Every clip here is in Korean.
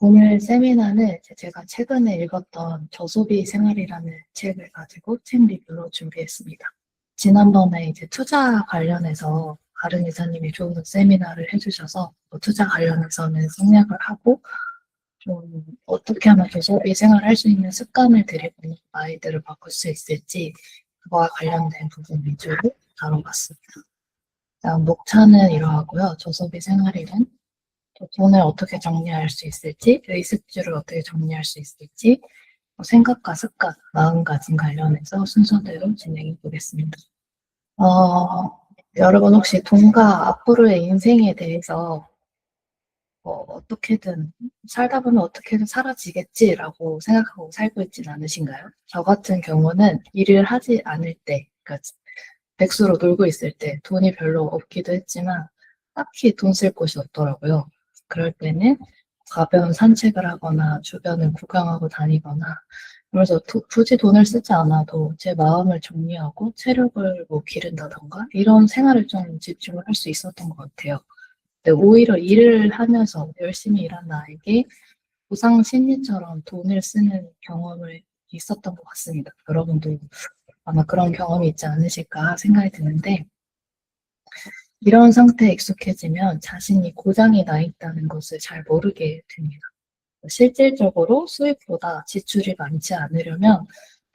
오늘 세미나는 제가 최근에 읽었던 저소비 생활이라는 책을 가지고 책 리뷰로 준비했습니다. 지난번에 이제 투자 관련해서 다른 이사님이 좋은 세미나를 해주셔서 투자 관련해서는 생략을 하고 좀 어떻게 하면 저소비 생활을 할 수 있는 습관을 들이고 아이들을 바꿀 수 있을지 그거와 관련된 부분 위주로 다뤄봤습니다. 다음 목차는 이러하고요. 저소비 생활에는 돈을 어떻게 정리할 수 있을지, 의식주를 어떻게 정리할 수 있을지, 생각과 습관, 마음가짐 관련해서 순서대로 진행해 보겠습니다. 여러분 혹시 돈과 앞으로의 인생에 대해서 어떻게든 살다 보면 어떻게든 사라지겠지라고 생각하고 살고 있진 않으신가요? 저 같은 경우는 일을 하지 않을 때, 그러니까 백수로 놀고 있을 때 돈이 별로 없기도 했지만 딱히 돈 쓸 곳이 없더라고요. 그럴 때는 가벼운 산책을 하거나 주변을 구경하고 다니거나 그래서 굳이 돈을 쓰지 않아도 제 마음을 정리하고 체력을 뭐 기른다던가 이런 생활을 좀 집중을 할 수 있었던 것 같아요. 근데 오히려 일을 하면서 열심히 일한 나에게 보상 심리처럼 돈을 쓰는 경험을 있었던 것 같습니다. 여러분도 아마 그런 경험이 있지 않으실까 생각이 드는데 이런 상태에 익숙해지면 자신이 고장이 나 있다는 것을 잘 모르게 됩니다. 실질적으로 수입보다 지출이 많지 않으려면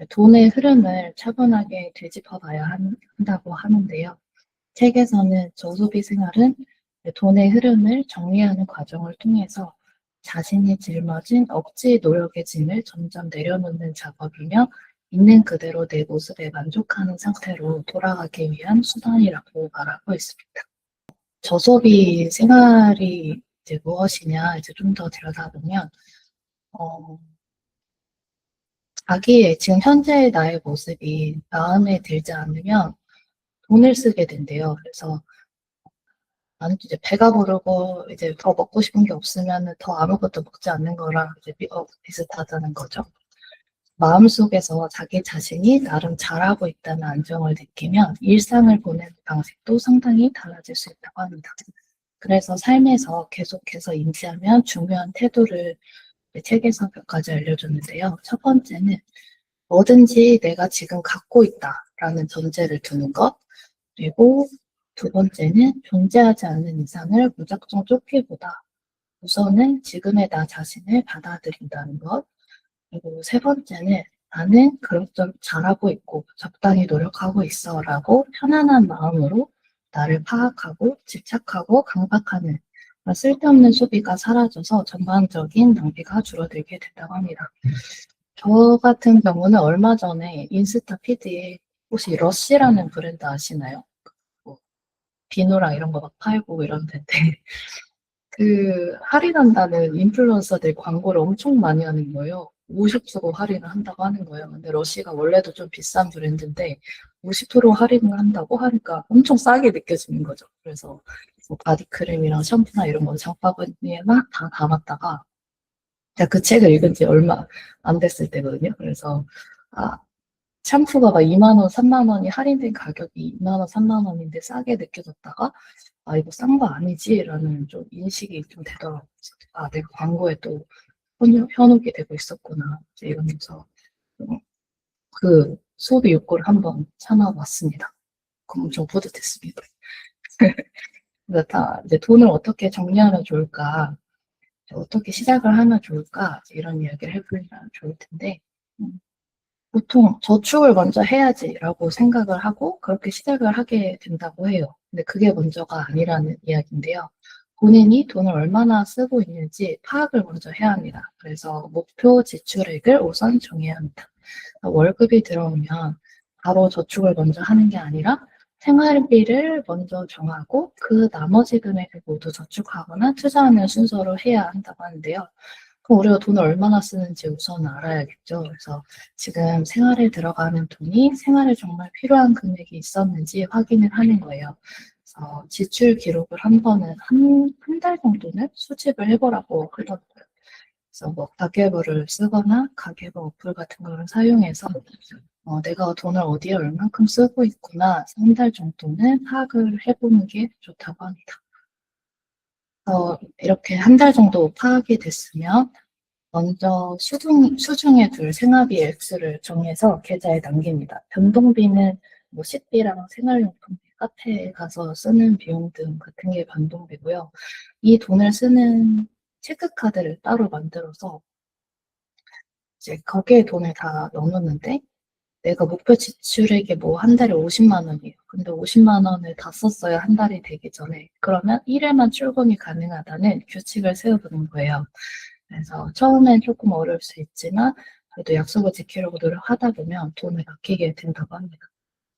돈의 흐름을 차분하게 되짚어 봐야 한다고 하는데요. 책에서는 저소비 생활은 돈의 흐름을 정리하는 과정을 통해서 자신이 짊어진 억지 노력의 짐을 점점 내려놓는 작업이며 있는 그대로 내 모습에 만족하는 상태로 돌아가기 위한 수단이라고 말하고 있습니다. 저소비 생활이 이제 무엇이냐 이제 좀 더 들여다보면 어, 자기의 지금 현재의 나의 모습이 마음에 들지 않으면 돈을 쓰게 된대요. 그래서 나는 이제 배가 부르고 이제 더 먹고 싶은 게 없으면 더 아무것도 먹지 않는 거랑 이제 비슷하다는 거죠. 마음속에서 자기 자신이 나름 잘하고 있다는 안정을 느끼면 일상을 보내는 방식도 상당히 달라질 수 있다고 합니다. 그래서 삶에서 계속해서 인지하면 중요한 태도를 책에서 몇 가지 알려줬는데요. 첫 번째는 뭐든지 내가 지금 갖고 있다라는 전제를 두는 것. 그리고 두 번째는 존재하지 않는 이상을 무작정 쫓기보다 우선은 지금의 나 자신을 받아들인다는 것. 그리고 세 번째는 나는 그럭저럭 잘하고 있고 적당히 노력하고 있어 라고 편안한 마음으로 나를 파악하고 집착하고 강박하는 쓸데없는 소비가 사라져서 전반적인 낭비가 줄어들게 된다고 합니다. 저 같은 경우는 얼마 전에 인스타 피드에 혹시 러쉬라는 브랜드 아시나요? 뭐 비누랑 이런 거 막 팔고 이런 데인데 그 할인한다는 인플루언서들 광고를 엄청 많이 하는 거예요. 50% 할인을 한다고 하는 거예요. 근데 러쉬가 원래도 좀 비싼 브랜드인데 50% 할인을 한다고 하니까 엄청 싸게 느껴지는 거죠. 그래서 뭐 바디크림이랑 샴푸나 이런 거 장바구니에 막 다 담았다가 제가 그 책을 읽은 지 얼마 안 됐을 때거든요. 그래서 아, 샴푸가 막 2만 원, 3만 원이 할인된 가격이 2만 원, 3만 원인데 싸게 느껴졌다가 아, 이거 싼 거 아니지라는 좀 인식이 좀 되더라고요. 아, 내가 광고에 또 현혹이 되고 있었구나. 이제 이러면서 그 소비 욕구를 한번 참아봤습니다. 엄청 뿌듯했습니다. 그래서 다 이제 돈을 어떻게 정리하면 좋을까, 어떻게 시작을 하면 좋을까 이런 이야기를 해보면 좋을 텐데 음, 보통 저축을 먼저 해야지라고 생각을 하고 그렇게 시작을 하게 된다고 해요. 근데 그게 먼저가 아니라는 이야기인데요. 본인이 돈을 얼마나 쓰고 있는지 파악을 먼저 해야 합니다. 그래서 목표 지출액을 우선 정해야 합니다. 월급이 들어오면 바로 저축을 먼저 하는 게 아니라 생활비를 먼저 정하고 그 나머지 금액을 모두 저축하거나 투자하는 순서로 해야 한다고 하는데요. 그럼 우리가 돈을 얼마나 쓰는지 우선 알아야겠죠. 그래서 지금 생활에 들어가는 돈이 생활에 정말 필요한 금액이 있었는지 확인을 하는 거예요. 그래서 지출 기록을 한 번은 한 달 정도는 수집을 해보라고 그러더라고요. 그래서 뭐 가계부를 쓰거나 가계부 어플 같은 거를 사용해서 내가 돈을 어디에 얼만큼 쓰고 있구나 한 달 정도는 파악을 해보는 게 좋다고 합니다. 이렇게 한 달 정도 파악이 됐으면 먼저 수중에 둘 생활비 액수를 정해서 계좌에 남깁니다. 변동비는 뭐 식비랑 생활용품, 카페에 가서 쓰는 비용 등 같은 게 변동비고요. 이 돈을 쓰는 체크카드를 따로 만들어서 이제 거기에 돈을 다 넣어놓는데 내가 목표 지출액이 뭐 한 달에 50만 원이에요. 근데 50만 원을 다 썼어요. 한 달이 되기 전에. 그러면 1회만 출금이 가능하다는 규칙을 세워두는 거예요. 그래서 처음엔 조금 어려울 수 있지만 그래도 약속을 지키려고 노력하다 보면 돈을 아끼게 된다고 합니다.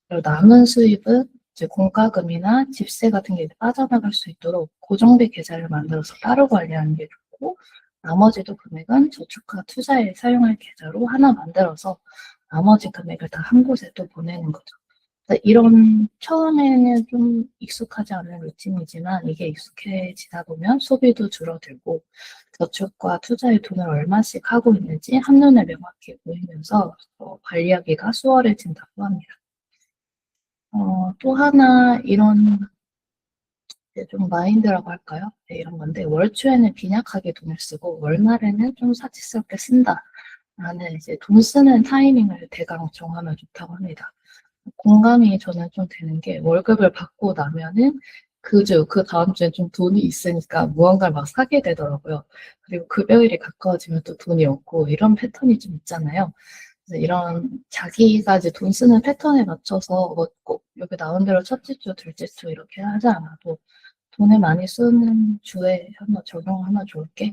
그리고 남은 수입은 이제 공과금이나 집세 같은 게 빠져나갈 수 있도록 고정비 계좌를 만들어서 따로 관리하는 게 좋고 나머지도 금액은 저축과 투자에 사용할 계좌로 하나 만들어서 나머지 금액을 다 한 곳에 또 보내는 거죠. 이런 처음에는 좀 익숙하지 않은 루틴이지만 이게 익숙해지다 보면 소비도 줄어들고 저축과 투자에 돈을 얼마씩 하고 있는지 한눈에 명확히 보이면서 관리하기가 수월해진다고 합니다. 또 하나 이런 좀 마인드라고 할까요? 네, 이런 건데 월 초에는 빈약하게 돈을 쓰고 월말에는 좀 사치스럽게 쓴다. 라는 이제 돈 쓰는 타이밍을 대강 정하면 좋다고 합니다. 공감이 저는 좀 되는 게 월급을 받고 나면은 그 다음 주에 좀 돈이 있으니까 무언가를 막 사게 되더라고요. 그리고 급여일이 가까워지면 또 돈이 없고 이런 패턴이 좀 있잖아요. 그래서 이런 자기가 이제 돈 쓰는 패턴에 맞춰서 뭐꼭 여기 나온 대로 첫째 주, 둘째 주 이렇게 하지 않아도 돈을 많이 쓰는 주에 한번 적용하면 좋을 게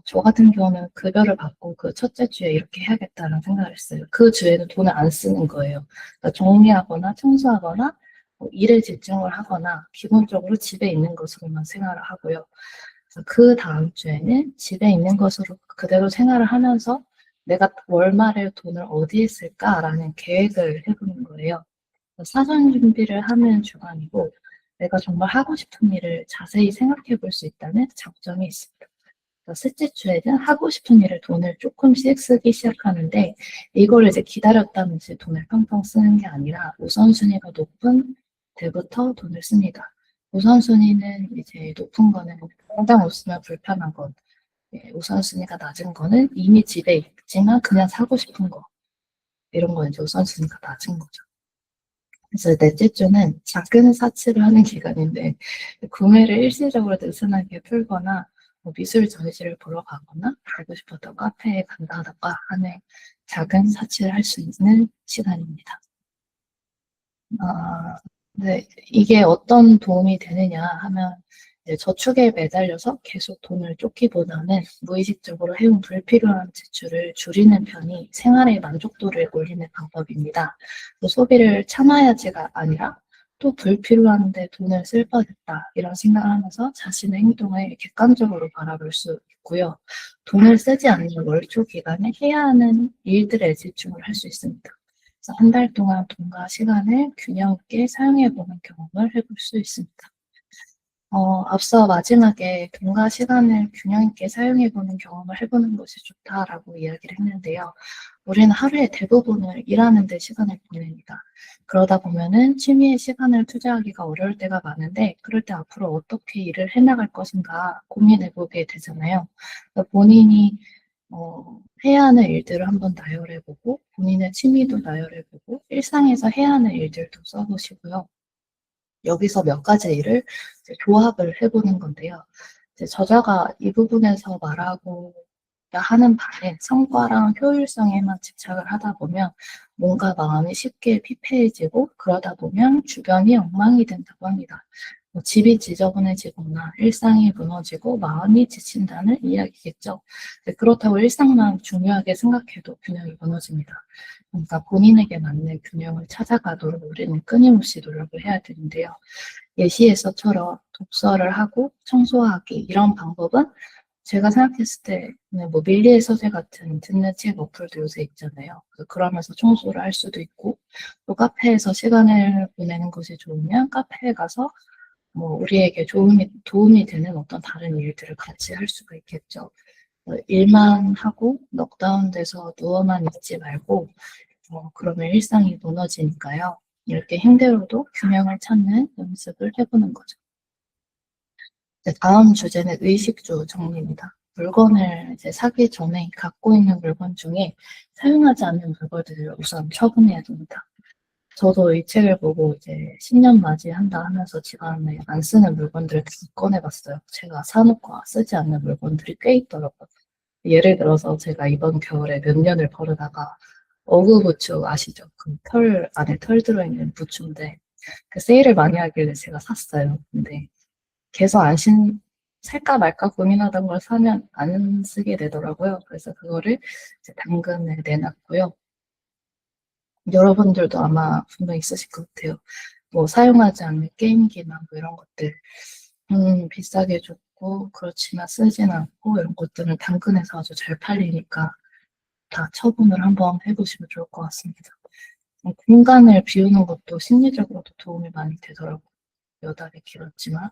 저 같은 경우는 급여를 받고 그 첫째 주에 이렇게 해야겠다는 생각을 했어요. 그 주에는 돈을 안 쓰는 거예요. 그러니까 정리하거나 청소하거나 뭐 일에 집중을 하거나 기본적으로 집에 있는 것으로만 생활을 하고요. 그래서 그 다음 주에는 집에 있는 것으로 그대로 생활을 하면서 내가 월말에 돈을 어디에 쓸까라는 계획을 해보는 거예요. 사전 준비를 하는 주간이고 내가 정말 하고 싶은 일을 자세히 생각해 볼 수 있다는 장점이 있습니다. 셋째 주에는 하고 싶은 일을 돈을 조금씩 쓰기 시작하는데 이걸 이제 기다렸다면 이제 돈을 펑펑 쓰는 게 아니라 우선순위가 높은 때부터 돈을 씁니다. 우선순위는 이제 높은 거는 당장 없으면 불편한 것, 우선순위가 낮은 거는 이미 집에 있지만 그냥 사고 싶은 거 이런 거 이제 우선순위가 낮은 거죠. 그래서 넷째 주는 작은 사치를 하는 기간인데 구매를 일시적으로 느슨하게 풀거나 뭐 미술 전시를 보러 가거나 가고 싶었던 카페에 간다던가 하는 작은 사치를 할 수 있는 시간입니다. 네, 이게 어떤 도움이 되느냐 하면 이제 저축에 매달려서 계속 돈을 쫓기보다는 무의식적으로 해온 불필요한 지출을 줄이는 편이 생활의 만족도를 올리는 방법입니다. 소비를 참아야지가 아니라 또 불필요한데 돈을 쓸 뻔했다 이런 생각을 하면서 자신의 행동을 객관적으로 바라볼 수 있고요. 돈을 쓰지 않는 월초 기간에 해야 하는 일들에 집중을 할 수 있습니다. 한 달 동안 돈과 시간을 균형 있게 사용해보는 경험을 해볼 수 있습니다. 앞서 마지막에 돈과 시간을 균형 있게 사용해보는 경험을 해보는 것이 좋다라고 이야기를 했는데요. 우리는 하루의 대부분을 일하는 데 시간을 보냅니다. 그러다 보면은 취미에 시간을 투자하기가 어려울 때가 많은데 그럴 때 앞으로 어떻게 일을 해나갈 것인가 고민해보게 되잖아요. 본인이 해야 하는 일들을 한번 나열해보고 본인의 취미도 나열해보고 일상에서 해야 하는 일들도 써보시고요. 여기서 몇 가지 일을 조합을 해보는 건데요. 저자가 이 부분에서 말하고 하는 바에 성과랑 효율성에만 집착을 하다 보면 뭔가 마음이 쉽게 피폐해지고 그러다 보면 주변이 엉망이 된다고 합니다. 집이 지저분해지거나 일상이 무너지고 마음이 지친다는 이야기겠죠. 그렇다고 일상만 중요하게 생각해도 균형이 무너집니다. 그러니까 본인에게 맞는 균형을 찾아가도록 우리는 끊임없이 노력을 해야 되는데요. 예시에서처럼 독서를 하고 청소하기 이런 방법은 제가 생각했을 때는 뭐 밀리의 서재 같은 듣는 책 어플도 요새 있잖아요. 그러면서 청소를 할 수도 있고 또 카페에서 시간을 보내는 것이 좋으면 카페에 가서 뭐 우리에게 도움이 되는 어떤 다른 일들을 같이 할 수가 있겠죠. 일만 하고 넉다운 돼서 누워만 있지 말고 그러면 일상이 무너지니까요. 이렇게 힘들어도 균형을 찾는 연습을 해보는 거죠. 다음 주제는 의식주 정리입니다. 물건을 이제 사기 전에 갖고 있는 물건 중에 사용하지 않는 물건들을 우선 처분해야 됩니다. 저도 이 책을 보고 이제 신년 맞이한다 하면서 집안에 안 쓰는 물건들을 다 꺼내봤어요. 제가 사놓고 쓰지 않는 물건들이 꽤 있더라고요. 예를 들어서 제가 이번 겨울에 몇 년을 거르다가 어그 부츠 아시죠? 그 털 안에 털 들어있는 부츠인데 그 세일을 많이 하길래 제가 샀어요. 근데 계속 살까 말까 고민하던 걸 사면 안 쓰게 되더라고요. 그래서 그거를 이제 당근에 내놨고요. 여러분들도 아마 분명 있으실 것 같아요. 뭐 사용하지 않는 게임기나 뭐 이런 것들 비싸게 줬고 그렇지만 쓰진 않고 이런 것들은 당근에서 아주 잘 팔리니까 다 처분을 한번 해보시면 좋을 것 같습니다. 공간을 비우는 것도 심리적으로도 도움이 많이 되더라고요. 몇 달이 길었지만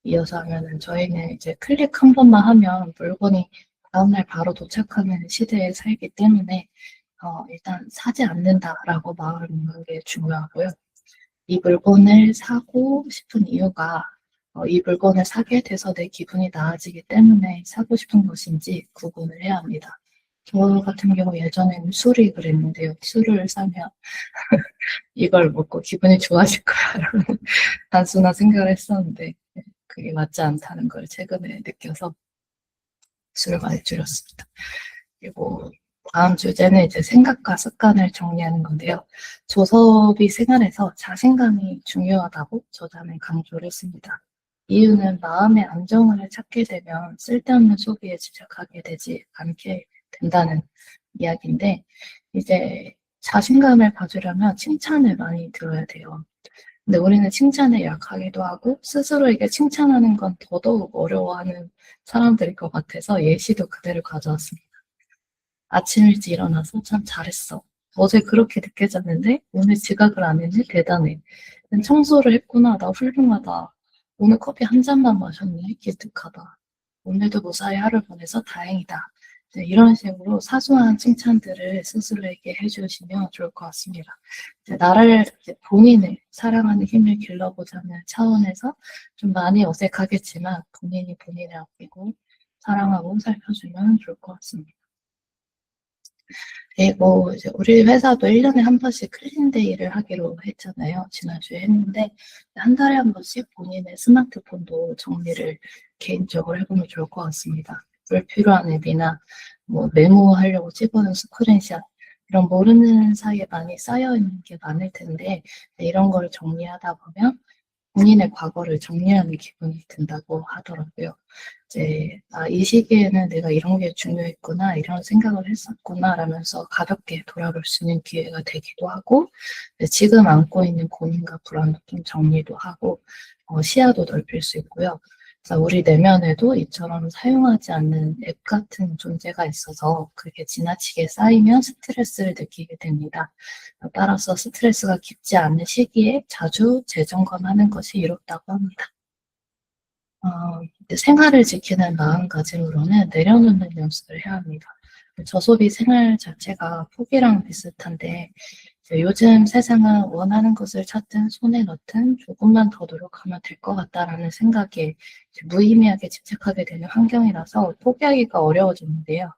이어서 하면은 저희는 이제 클릭 한 번만 하면 물건이 다음날 바로 도착하는 시대에 살기 때문에 일단 사지 않는다라고 마음을 먹는 게 중요하고요. 이 물건을 사고 싶은 이유가 이 물건을 사게 돼서 내 기분이 나아지기 때문에 사고 싶은 것인지 구분을 해야 합니다. 저 같은 경우 예전에는 술이 그랬는데요. 술을 사면 이걸 먹고 기분이 좋아질 거야라는 단순한 생각을 했었는데 그게 맞지 않다는 걸 최근에 느껴서 술을 많이 줄였습니다. 그리고 다음 주제는 이제 생각과 습관을 정리하는 건데요. 조섭이 생활에서 자신감이 중요하다고 저자는 강조를 했습니다. 이유는 마음의 안정을 찾게 되면 쓸데없는 소비에 집착하게 되지 않게 된다는 이야기인데, 이제 자신감을 가지려면 칭찬을 많이 들어야 돼요. 근데 우리는 칭찬에 약하기도 하고 스스로에게 칭찬하는 건 더더욱 어려워하는 사람들일 것 같아서 예시도 그대로 가져왔습니다. 아침 일찍 일어나서 참 잘했어. 어제 그렇게 늦게 잤는데 오늘 지각을 안 했네. 대단해. 청소를 했구나. 나 훌륭하다. 오늘 커피 한 잔만 마셨네. 기특하다. 오늘도 무사히 하루 보내서 다행이다. 네, 이런 식으로 사소한 칭찬들을 스스로에게 해주시면 좋을 것 같습니다. 나를 본인을 사랑하는 힘을 길러보자는 차원에서 좀 많이 어색하겠지만 본인이 본인을 아끼고 사랑하고 살펴주면 좋을 것 같습니다. 그리고 이제 우리 회사도 1년에 한 번씩 클린데이를 하기로 했잖아요. 지난주에 했는데 한 달에 한 번씩 본인의 스마트폰도 정리를 개인적으로 해보면 좋을 것 같습니다. 불필요한 앱이나 뭐 메모하려고 찍어놓은 스크린샷 이런 모르는 사이에 많이 쌓여있는 게 많을 텐데 이런 걸 정리하다 보면 본인의 과거를 정리하는 기분이 든다고 하더라고요. 이제 이 시기에는 내가 이런 게 중요했구나, 이런 생각을 했었구나 라면서 가볍게 돌아볼 수 있는 기회가 되기도 하고 지금 안고 있는 고민과 불안도 좀 정리도 하고 시야도 넓힐 수 있고요. 그래서 우리 내면에도 이처럼 사용하지 않는 앱 같은 존재가 있어서 그게 지나치게 쌓이면 스트레스를 느끼게 됩니다. 따라서 스트레스가 깊지 않은 시기에 자주 재점검하는 것이 이롭다고 합니다. 생활을 지키는 마음가짐으로는 내려놓는 연습을 해야 합니다. 저소비 생활 자체가 포기랑 비슷한데 요즘 세상은 원하는 것을 찾든 손에 넣든 조금만 더 노력하면 될 것 같다라는 생각에 무의미하게 집착하게 되는 환경이라서 포기하기가 어려워지는데요.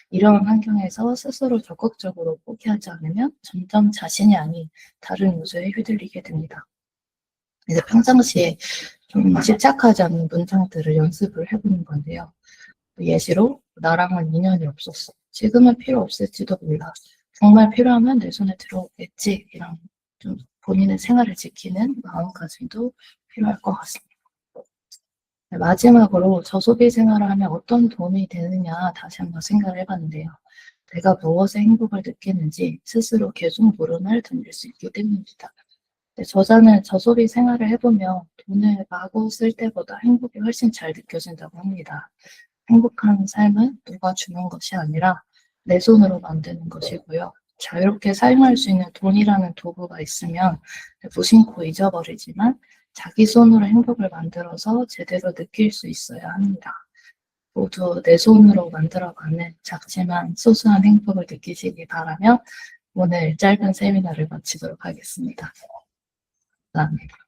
이런 환경에서 스스로 적극적으로 포기하지 않으면 점점 자신이 아닌 다른 요소에 휘둘리게 됩니다. 이제 평상시에 좀 집착하지 않는 문장들을 연습을 해보는 건데요. 예시로 나랑은 인연이 없었어. 지금은 필요 없을지도 몰라. 정말 필요하면 내 손에 들어오겠지. 이런 좀 본인의 생활을 지키는 마음가짐도 필요할 것 같습니다. 마지막으로 저소비 생활을 하면 어떤 도움이 되느냐 다시 한번 생각을 해봤는데요. 내가 무엇에 행복을 느끼는지 스스로 계속 물음을 던질 수 있기 때문입니다. 저자는 저소비 생활을 해보면 돈을 마구 쓸 때보다 행복이 훨씬 잘 느껴진다고 합니다. 행복한 삶은 누가 주는 것이 아니라 내 손으로 만드는 것이고요. 자유롭게 사용할 수 있는 돈이라는 도구가 있으면 무심코 잊어버리지만 자기 손으로 행복을 만들어서 제대로 느낄 수 있어야 합니다. 모두 내 손으로 만들어가는 작지만 소소한 행복을 느끼시기 바라며 오늘 짧은 세미나를 마치도록 하겠습니다. 감사합니다.